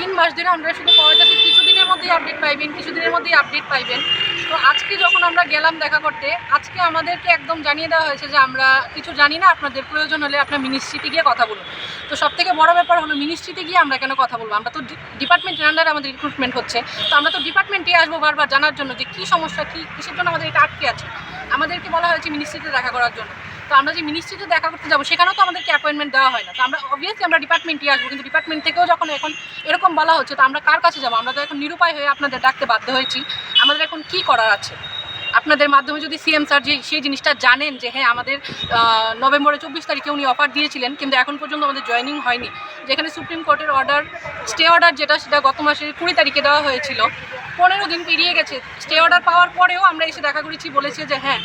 3 মাস ধরে আমরা শুধু পাওয়া যাচ্ছে কিছুদিনের মধ্যেই আপডেট পাইবেন, কিছুদিনের মধ্যেই আপডেট পাইবেন। তো আজকে যখন আমরা গেলাম দেখা করতে, আজকে আমাদেরকে একদম জানিয়ে দেওয়া হয়েছে যে আমরা কিছু জানি না, আপনাদের প্রয়োজন হলে আপনার মিনিস্ট্রিতে গিয়ে কথা বলুন। তো সবথেকে বড় ব্যাপার হলো মিনিস্ট্রিতে গিয়ে আমরা কেন কথা বলবো? আমরা তো ডিপার্টমেন্টের আন্ডারে আমাদের রিক্রুটমেন্টে হচ্ছে, তো আমরা তো ডিপার্টমেন্টে আসবো বারবার জানার জন্য যে কী সমস্যা, কী কিসের জন্য আমাদের এটা আটকে আছে। আমাদেরকে বলা হয়েছে মিনিস্ট্রিতে দেখা করার জন্য। তো আমরা যে মিনিস্ট্রিতে দেখা করতে যাবো সেখানেও তো আমাদেরকে অ্যাপয়েন্টমেন্ট দেওয়া হয় না। তো আমরা অবভিয়াসলি আমরা ডিপার্টমেন্টে আসবো, কিন্তু ডিপার্টমেন্ট থেকেও যখন এখন এরকম বলা হচ্ছে, তো আমরা কার কাছে যাবো? আমরা তো এখন নিরুপায় হয়ে আপনাদের ডাকতে বাধ্য হয়েছি। আমাদের এখন কী করার আছে? আপনাদের মাধ্যমে যদি সিএম স্যার যে সেই জিনিসটা জানেন যে হ্যাঁ আমাদের নভেম্বরের 24 তারিখে উনি অফার দিয়েছিলেন, কিন্তু এখন পর্যন্ত আমাদের জয়েনিং হয়নি। যেখানে সুপ্রিম কোর্টের অর্ডার, স্টে অর্ডার যেটা সেটা গত মাসের 20 তারিখে দেওয়া হয়েছিল, 15 দিন পেরিয়ে গেছে। স্টে অর্ডার পাওয়ার পরেও আমরা এসে দেখা করেছি, বলেছে যে হ্যাঁ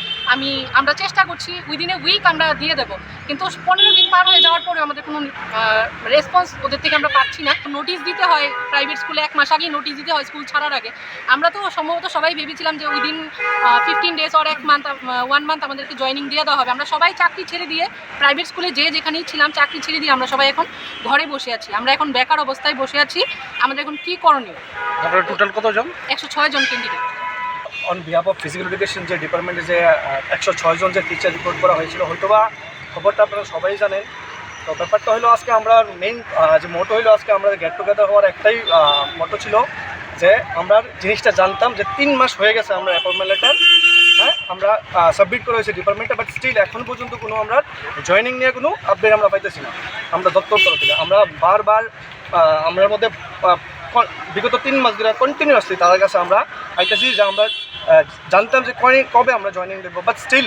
আমরা চেষ্টা করছি, উইদিন এ উইক আমরা দিয়ে দেবো, কিন্তু 15 দিন পার হয়ে যাওয়ার পরেও আমাদের কোনো রেসপন্স ওদের থেকে আমরা পাচ্ছি না। নোটিশ দিতে হয় প্রাইভেট স্কুলে, 1 মাস আগেই নোটিশ দিতে হয় স্কুল ছাড়ার আগে। আমরা তো সম্ভবত সবাই ভেবেছিলাম যে উইদিন 15 ডেজ অর 1 মান্থ আমাদেরকে জয়েনিং দিয়ে দেওয়া হবে। আমরা সবাই চাকরি ছেড়ে দিয়ে, প্রাইভেট স্কুলে যেখানেই ছিলাম চাকরি ছেড়ে দিয়ে আমরা সবাই এখন ঘরে বসে আছি। আমরা এখন বেকার অবস্থায় বসে আছি। আমাদের এখন কী করণীয়? আপনারা টোটাল কতজন? 106 জন candidate. On behalf of physical education যে ডিপার্টমেন্টে যে 106 জন যে টিচার রিপোর্ট করা হয়েছিল, হয়তোবা খবরটা আপনারা সবাই জানেন। তো ব্যাপারটা হলো আজকে আমরা মেইন যে মোটো হলো আজকে আমরা গেট টুগেদার হওয়ার একটাই মোটো ছিল যে আমরা জিনিসটা জানতাম যে 3 মাস হয়ে গেছে আমরা অ্যাপয়েন্টমেন্ট লেটার আমরা সাবমিট করা হয়েছে ডিপার্টমেন্টে, বাট স্টিল এখন পর্যন্ত কোনো আমরা জয়েনিং নিয়ে কোনো আপডেট আমরা পাইতেছি না। আমরা দপ্তর তরফ থেকে আমরা বারবার আমরার মধ্যে বিগত 3 মাস ধরে কন্টিনিউয়াসলি তাদের কাছে আমরা পাইতেছি যে আমরা জানতাম যে কবে আমরা জয়েনিং দেবো, বাট স্টিল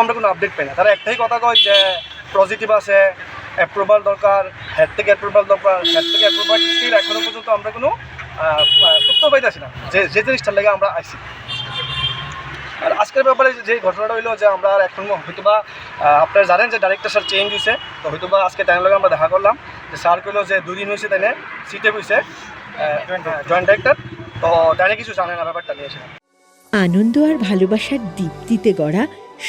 আমরা কোনো আপডেট পাই না। তারা একটাই কথা কয় যে পজিটিভ আছে, অ্যাপ্রুভাল দরকার, হেড থেকে অ্যাপ্রুভাল দরকার, হেড থেকে অ্যাপ্রুভাল, স্টিল এখনও পর্যন্ত আমরা কোনো উত্তর পাইতেছি না যে জিনিসটার লেগে আমরা আইসি। আর আজকের ব্যাপারে যে ঘটনাটা হইলো যে আমরা এখন হয়তোবা আপনারা জানেন যে ডাইরেক্টর স্যার চেঞ্জ হয়েছে। তো হয়তোবা আজকে তাই লগে আমরা দেখা করলাম যে স্যার কইলো যে 2 দিন হয়েছে তাই সিটে হয়েছে জয়েন্ট ডাইরেক্টর। তো তাই কিছু জানে না ব্যাপারটা নিয়ে। আনন্দ আর ভালোবাসার দীপ্তিতে গড়া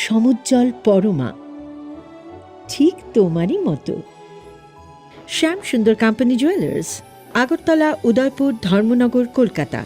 সমুজ্জ্বল পরমা, ঠিক তোমারই মতো। শ্যাম সুন্দর কোম্পানি জুয়েলার্স, আগরতলা, উদয়পুর, ধর্মনগর, কলকাতা।